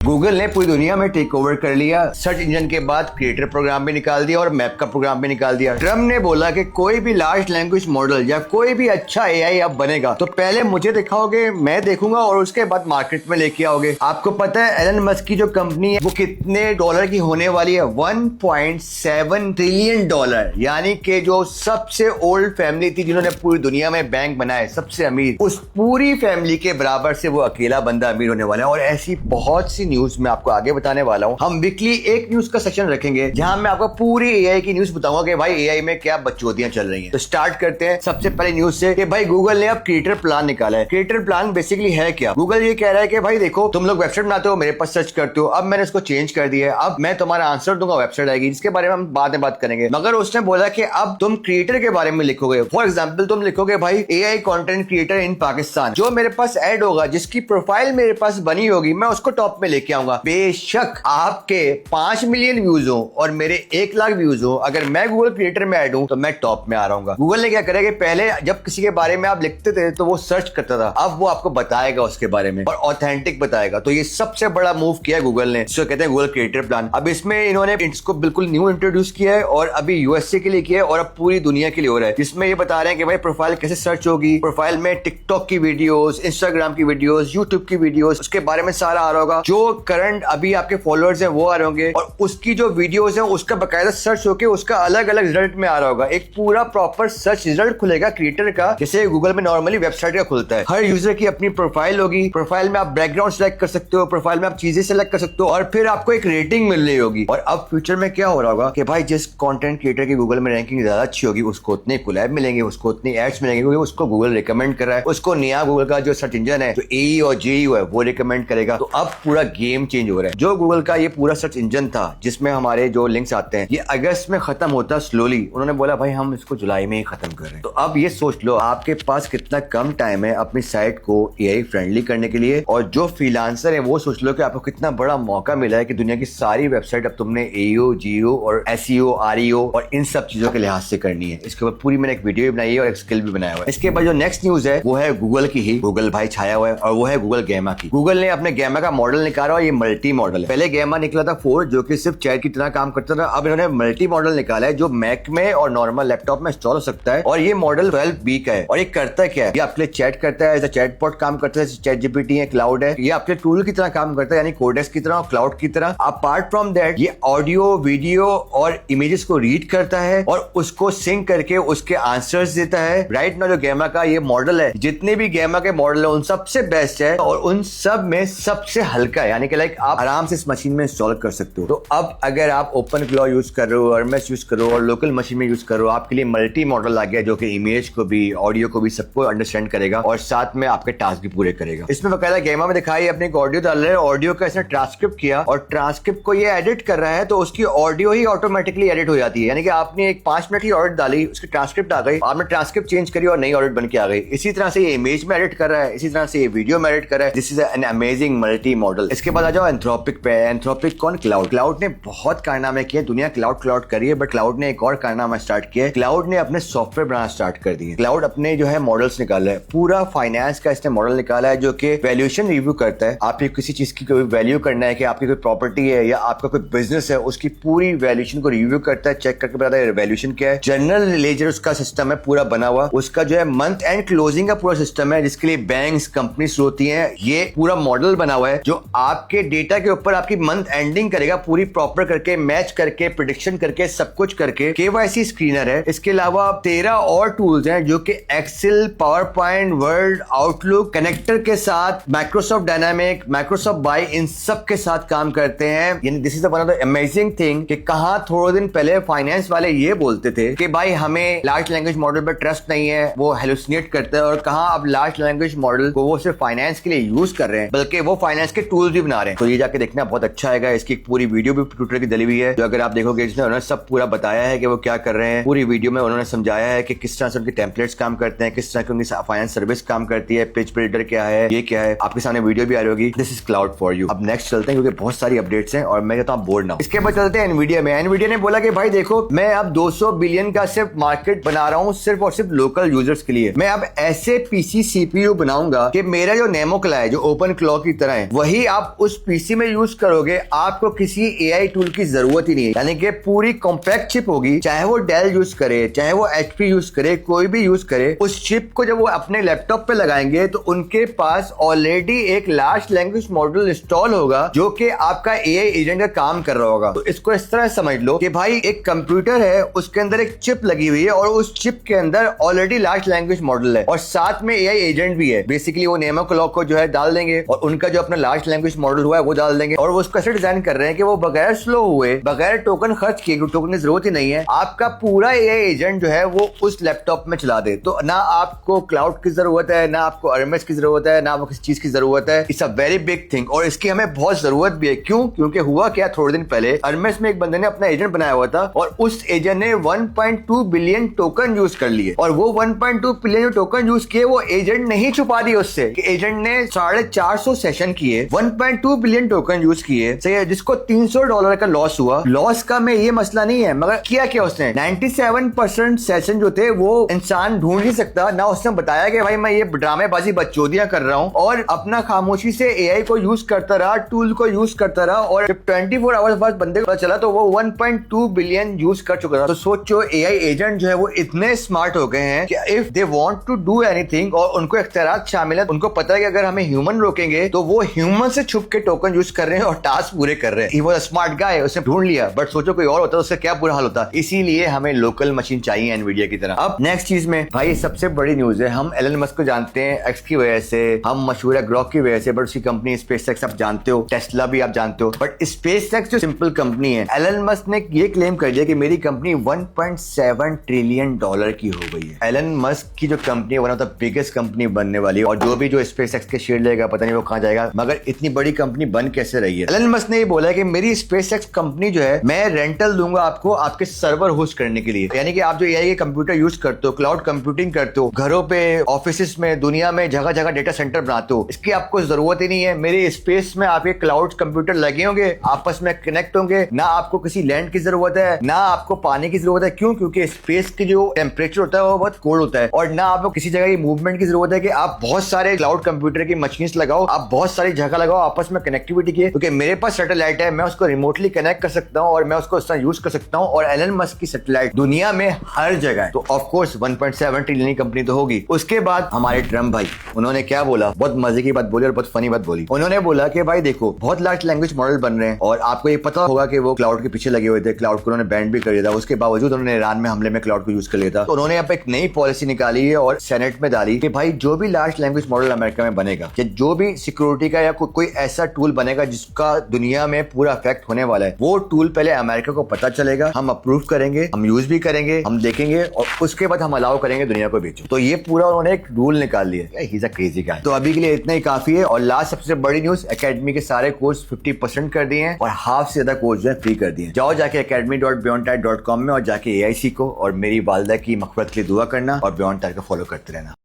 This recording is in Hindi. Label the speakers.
Speaker 1: गूगल ने पूरी दुनिया में टेक ओवर कर लिया। सर्च इंजन के बाद क्रिएटर प्रोग्राम भी निकाल दिया और मैप का प्रोग्राम भी निकाल दिया। ट्रम्प ने बोला कि कोई भी लार्ज लैंग्वेज मॉडल या कोई भी अच्छा एआई अब बनेगा तो पहले मुझे दिखाओगे, मैं देखूंगा और उसके बाद मार्केट में लेके आओगे। आपको पता है एलन मस्क की जो कंपनी है वो कितने डॉलर की होने वाली है? 1.7 ट्रिलियन डॉलर, यानी कि जो सबसे ओल्ड फैमिली थी जिन्होंने पूरी दुनिया में बैंक बनाए, सबसे अमीर, उस पूरी फैमिली के बराबर से वो अकेला बंदा अमीर होने वाला है। और ऐसी बहुत सी न्यूज मैं आपको आगे बताने वाला हूं। हम वीकली एक न्यूज का सेक्शन रखेंगे जहां मैं आपको पूरी एआई की न्यूज बताऊंगा कि भाई एआई में क्या बकचोदियां चल रही हैं। तो स्टार्ट करते हैं सबसे पहले न्यूज से कि भाई गूगल ने अब क्रिएटर प्लान निकाला है। क्रिएटर प्लान बेसिकली है क्या? गूगल ये कह रहा है कि भाई देखो, तुम लोग वेबसाइट बनाते हो, मेरे पास सर्च करते हो, अब मैंने इसको चेंज कर दिया है, अब मैं तुम्हारा आंसर दूंगा, वेबसाइट आएगी, जिसके बारे में हम बाद में बात करेंगे। मगर उसने बोला कि अब तुम क्रिएटर के बारे में लिखोगे। फॉर एग्जाम्पल तुम लिखोगे भाई AI content creator in Pakistan, जो मेरे पास ऐड होगा, जिसकी प्रोफाइल मेरे पास बनी होगी, मैं उसको टॉप में लेके आऊंगा। बेशक आपके 5 मिलियन व्यूज हो और मेरे 1 लाख व्यूज हो, अगर मैं गूगल क्रिएटर में ऐड हूं तो मैं टॉप में आ रहा हूँ। गूगल ने क्या करेगा कि पहले जब किसी के बारे में आप लिखते थे तो वो सर्च करता था, अब वो आपको बताएगा उसके बारे में और ऑथेंटिक बताएगा। तो ये सबसे बड़ा मूव किया है गूगल ने, जिसको कहते हैं गूगल क्रिएटर प्लान। अब इसमें इन्होंने इसको बिल्कुल न्यू इंट्रोड्यूस किया है और अभी यूएसए के लिए किया है और अब पूरी दुनिया के लिए हो रहा है, जिसमें ये बता रहे हैं कि भाई प्रोफाइल कैसे सर्च होगी, प्रोफाइल में टिकटॉक की वीडियोस, इंस्टाग्राम की वीडियोस, यूट्यूब की वीडियोस, उसके बारे में सारा आ रहा होगा। जो करंट अभी आपके फॉलोअर्स हैं वो आ रहे होंगे और उसकी जो वीडियोस हैं उसका बकायदा सर्च होके उसका अलग अलग रिजल्ट में आ रहा होगा। एक पूरा प्रॉपर सर्च रिजल्ट खुलेगा क्रिएटर का, जैसे गूगल में नॉर्मली वेबसाइट का खुलता है। हर यूजर की अपनी प्रोफाइल होगी, प्रोफाइल में आप बैकग्राउंड सेलेक्ट कर सकते हो, प्रोफाइल में आप चीजें सेलेक्ट कर सकते हो और फिर आपको एक रेटिंग मिल रही होगी। और अब फ्यूचर में क्या हो रहा होगा कि भाई जिस कंटेंट क्रिएटर की गूगल में रैंकिंग ज्यादा अच्छी होगी उसको उतने कोलैब मिलेंगे, उसको उतनी एड्स मिलेंगे, क्योंकि उसको गूगल रिकमेंड कर रहा है, उसको नया गूगल का जो सर्च इंजन है, जो एई और जेयू है, वो रिकमेंड करेगा। तो अब पूरा गेम चेंज हो रहा है। जो गूगल का ये पूरा सर्च इंजन था जिसमें हमारे जो लिंक्स आते हैं, ये अगस्त में खत्म होता स्लोली, उन्होंने बोला भाई हम इसको जुलाई में ही खत्म कर रहे हैं। तो अब ये सोच लो आपके पास कितना कम टाइम है अपनी साइट को एआई फ्रेंडली करने के लिए। और जो फ्रीलांसर है वो सोच लो कि आपको कितना बड़ा मौका मिला है कि दुनिया की सारी वेबसाइट अब तुमने एईओ, जीओ और एसईओ, आरईओ और इन सब चीजों के लिहाज से करनी है। इसके ऊपर पूरी मैंने एक वीडियो भी बनाई है और एक स्किल भी बनाया हुआ है। इसके बाद जो नेक्स्ट न्यूज है वो है गूगल की ही, गूगल भाई छाया हुआ है, और वो है गूगल गैमा की। गूगल ने अपने गैमा का मॉडल निकाला और ये मल्टी मॉडल है। पहले गैमा निकला था 4 जो कि सिर्फ चैट की तरह काम करता था। अब इन्होंने मल्टी मॉडल निकाला है जो मैक में और नॉर्मल लैपटॉप में इंस्टॉल हो सकता है। और ये मॉडल 12B का है। और ये करता क्या है? ये आपके लिए चैट करता है, एज अ चैटबॉट काम करता है, चैट जीपीटी है, क्लाउड है। ये आपके टूल की तरह काम करता है, यानी कोडेक्स की तरह और क्लाउड की तरह। अपार्ट फ्रॉम दैट ये ऑडियो, वीडियो और इमेजेस को रीड करता है और उसको सिंक करके उसके आंसर्स देता है। राइट नाउ जो गैमा का ये मॉडल है, जितने भी गैमा के मॉडल है उन सबसे बेस्ट है और उन सब में सबसे हल्का है, यानी कि लाइक आप आराम से इस मशीन में इंस्टॉल कर सकते हो। तो अब अगर आप ओपन फ्लो यूज कर रहे हो, एरमेस यूज कर रहे हो और लोकल मशीन में यूज कर रहे हो, आपके लिए मल्टी मॉडल आ गया जो कि इमेज को भी, ऑडियो को भी, सबको अंडरस्टैंड करेगा और साथ में आपके टास्क भी पूरे करेगा। इसमें बकायदा गैमा में दिखाई अपने एक ऑडियो डाल रहे हैं, ऑडियो का इसने ट्रांसक्रिप्ट किया और ट्रांसक्रिप्ट को ये एडिट कर रहा है तो उसकी ऑडियो ही ऑटोमेटिकली एडिट हो जाती है। यानी कि आपने एक 5 मिनट की ऑडियो डाली, उसकी ट्रांसक्रिप्ट आ गई, आपने ट्रांसक्रिप्ट चेंज करी और नई ऑडियो बन के आ गई। इसी तरह से ये इमेज में एडिट कर रहा है, इसी तरह से ये वीडियो में एडिट कर रहा है। This is an amazing multi modal. इसके बाद आ जाओ एंथ्रोपिक पे। एंथ्रोपिक कौन? क्लाउड ने बहुत कारनामे किए। दुनिया क्लाउड कर रही है, बट क्लाउड ने एक और कारनामा स्टार्ट किया है। क्लाउड ने अपने सॉफ्टवेयर बनाना स्टार्ट कर दिए। क्लाउड अपने जो है मॉडल्स निकाला है, पूरा फाइनेंस का इसने मॉडल निकाला है जो कि वैल्यूएशन रिव्यू करता है। आपको किसी चीज की कोई वैल्यू करना है कि आपकी कोई प्रॉपर्टी है या आपका कोई बिजनेस है, उसकी पूरी वैल्यूएशन को रिव्यू करता है, चेक करके बताता है वैल्यूएशन क्या है। जनरल लेजर उसका सिस्टम है पूरा बना हुआ। उसका जो है मंथ एंड क्लोजिंग का पूरा सिस्टम है, जिसके लिए बैंक्स, कंपनीज होती हैं। ये पूरा मॉडल बना हुआ है जो आपके डेटा के ऊपर आपकी मंथ एंडिंग करेगा, पूरी प्रॉपर करके, मैच करके, प्रेडिक्शन करके, सब कुछ करके। केवाईसी स्क्रीनर है। इसके अलावा 13 और टूल्स हैं जो कि Excel, PowerPoint, Word, Outlook, connector के साथ माइक्रोसॉफ्ट डायनामिक, माइक्रोसॉफ्ट बाई, इन सब के साथ काम करते हैं। यानी this is one of the amazing thing कि कहां थोड़े दिन पहले फाइनेंस वाले ये बोलते थे कि भाई हमें लार्ज लैंग्वेज मॉडल पर ट्रस्ट नहीं है, वो हेलुसिनेट करते हैं, और कहां अब लार्ज लैंग्वेज मॉडल को वो सिर्फ फाइनेंस के लिए यूज कर रहे हैं, बल्कि वो फाइनेंस के टूल्स भी बना रहे हैं। तो ये जाके देखना बहुत अच्छा आएगा। इसकी पूरी वीडियो भी ट्विटर की डली हुई है, जो अगर आप देखोगे इसमें उन्होंने सब पूरा बताया है कि वो क्या कर रहे हैं। पूरी वीडियो में उन्होंने समझाया है कि किस तरह से उनके टेम्पलेट्स काम करते हैं, किस तरह की उनकी फाइनेंस सर्विस काम करती है, पिच बिल्डर क्या है, ये क्या है। आपके सामने वीडियो भी आ रही होगी। This is cloud for you. अब नेक्स्ट चलते हैं क्योंकि बहुत सारी अपडेट्स हैं और मैं कहता हूं बोर्ड ना हो। इसके बाद चलते हैं एनवीडिया में। एनवीडिया ने बोला कि भाई देखो, मैं अब 200 बिलियन का सिर्फ मार्केट बना रहा हूं सिर्फ और सिर्फ लोकल यूजर्स के लिए। मैं अब ऐसे पीसी सीपीयू बनाऊंगा कि मेरा जो नेमो क्ला है, जो ओपन क्लॉक की तरह है, वही आप आप उस पीसी में यूज करोगे आपको किसी एआई टूल की जरूरत ही नहीं है। यानी कि पूरी कॉम्पैक्ट चिप होगी, चाहे वो डेल यूज करे, चाहे वो एचपी यूज करे, कोई भी यूज करे, उस चिप को जब वो अपने लैपटॉप पे लगाएंगे तो उनके पास ऑलरेडी एक लार्ज लैंग्वेज मॉडल इंस्टॉल होगा जो कि आपका एआई एजेंट का काम कर रहा होगा। तो इसको इस तरह समझ लो कि भाई एक कंप्यूटर है, उसके अंदर एक चिप लगी हुई है और उस चिप के अंदर ऑलरेडी लार्ज लैंग्वेज मॉडल है और साथ में एआई एजेंट भी है। बेसिकली वो नेमो क्लॉक को जो है डाल देंगे और उनका जो अपना लार्ज लैंग्वेज मॉडल हुआ है वो डाल देंगे और वो उसको ऐसे डिजाइन कर रहे हैं कि वो बगैर स्लो हुए, बगैर टोकन खर्च किए, टोकन की जरूरत ही नहीं है, आपका पूरा एआई एजेंट जो है वो उस लैपटॉप में चला दे। तो ना आपको क्लाउड की जरूरत है, ना आपको आरएमएस की जरूरत है, ना आपको किसी चीज की जरूरत है। It's a very big thing और इसकी हमें बहुत जरूरत भी है। क्यों? क्योंकि हुआ क्या, थोड़े दिन पहले आरएमएस में एक बंदे ने अपना एजेंट बनाया हुआ था और उस एजेंट ने 1.2 बिलियन टोकन यूज कर लिए और वो 1.2 बिलियन टोकन यूज किए, वो एजेंट नहीं छुपा दिए उससे कि एजेंट ने 450 सेशन किए, 1.2 बिलियन टोकन यूज किए, सही है, जिसको $300 का लॉस हुआ। लॉस का में ये मसला नहीं है, मगर किया क्या उसने, 97% सेशन जो थे वो इंसान ढूंढ नहीं सकता ना। उसने बताया कि भाई मैं ये ड्रामेबाजी बकचोदियां कर रहा हूं और अपना खामोशी से एआई को यूज करता रहा, टूल को यूज करता रहा और जब 24 आवर्स बाद बंदे को पता चला तो वो 1.2 बिलियन यूज कर चुका था। तो सोचो एआई एजेंट जो है वो इतने स्मार्ट हो गए हैं कि if they want to do anything और उनको इख्तियारात शामिल है, उनको पता है कि अगर हमें ह्यूमन रोकेंगे तो वो ह्यूमन से छुप के टोकन यूज कर रहे हैं और टास्क पूरे कर रहे हैं। He was a smart guy, उसने ढूंढ लिया। बट सोचो कोई और होता तो उसका क्या बुरा हाल होता। इसीलिए हमें लोकल मशीन चाहिए एनवीडिया की तरह। अब नेक्स्ट चीज में भाई सबसे बड़ी न्यूज है, हम एलन मस्क को जानते हैं एक्स की वजह से, हम मशहूर है ग्रॉक की वजह से, बट उसकी कंपनी स्पेसएक्स आप जानते हो, टेस्ला भी आप जानते हो, बट स्पेसएक्स जो सिंपल कंपनी है, एलन मस्क ने ये क्लेम कर दिया कि मेरी कंपनी 1.7 ट्रिलियन डॉलर की हो गई है। एलन मस्क की जो कंपनी है one of the biggest company बनने वाली है और जो भी जो स्पेसएक्स के शेयर लेगा पता नहीं वो कहां जाएगा, मगर इतनी बड़ी कंपनी बन कैसे रही है। एलन मस्क ने ये बोला है कि मेरी स्पेसएक्स कंपनी जो है मैं रेंटल दूंगा आपको आपके सर्वर होस्ट करने के लिए। यानी कि आप जो एआई के कंप्यूटर यूज करते हो, क्लाउड कंप्यूटिंग करते हो, घरों पे, ऑफिस में, दुनिया में जगह जगह डेटा सेंटर बनाते हो, इसकी आपको जरूरत ही नहीं है। मेरे स्पेस में आपके क्लाउड कंप्यूटर लगे होंगे, आपस में कनेक्ट होंगे, ना आपको किसी लैंड की जरूरत है, ना आपको पानी की जरूरत है। क्यों? क्योंकि स्पेस की जो टेम्परेचर होता है वो बहुत कोल्ड होता है और ना आपको किसी जगह की मूवमेंट की जरूरत है कि आप बहुत सारे क्लाउड कंप्यूटर की मशीन्स लगाओ, आप बहुत सारी जगह लगाओ, आपस में कनेक्टिविटी की, क्योंकि मेरे पास सैटेलाइट है, मैं उसको रिमोटली कनेक्ट कर सकता हूं और मैं उसको इस तरह यूज कर सकता हूं। और एलन मस्क की सैटेलाइट दुनिया में हर जगह है, तो ऑफ कोर्स 1.7 ट्रिलियन कंपनी तो होगी। उसके बाद हमारे ट्रम्प भाई, उन्होंने क्या बोला, बहुत मजे की बात बोली और बहुत फनी बात बोली। उन्होंने बोला कि भाई देखो बहुत लार्ज लैंग्वेज मॉडल बन रहे हैं और आपको ये पता होगा कि वो क्लाउड के पीछे लगे हुए थे, क्लाउड को उन्होंने बैन भी कर दिया था, उसके बावजूद उन्होंने ईरान में हमले में क्लाउड को यूज कर लिया था। तो उन्होंने अब एक नई पॉलिसी निकाली है और सेनेट में डाली कि भाई जो भी लार्ज लैंग्वेज मॉडल अमेरिका में बनेगा या जो भी सिक्योरिटी का या कोई ऐसा टूल बनेगा जिसका दुनिया में पूरा इफेक्ट होने वाला है, वो टूल पहले अमेरिका को पता चलेगा, हम अप्रूव करेंगे, हम यूज भी करेंगे, हम देखेंगे और उसके बाद हम अलाउ करेंगे दुनिया को बेचो। तो ये पूरा उन्होंने एक रूल निकाल लिया। He is a crazy guy. तो अभी के लिए इतना ही काफी है। और लास्ट सबसे बड़ी न्यूज, एकेडमी के सारे कोर्स 50% कर दिए हैं और हाफ से ज्यादा कोर्स जो है फ्री कर दिए। जाओ जाके academy.beyondtide.com में और जाके एआई सीखो और मेरी वालदा की मग़फ़िरत के लिए दुआ करना और बियॉन्ड टाइड को फॉलो करते रहना।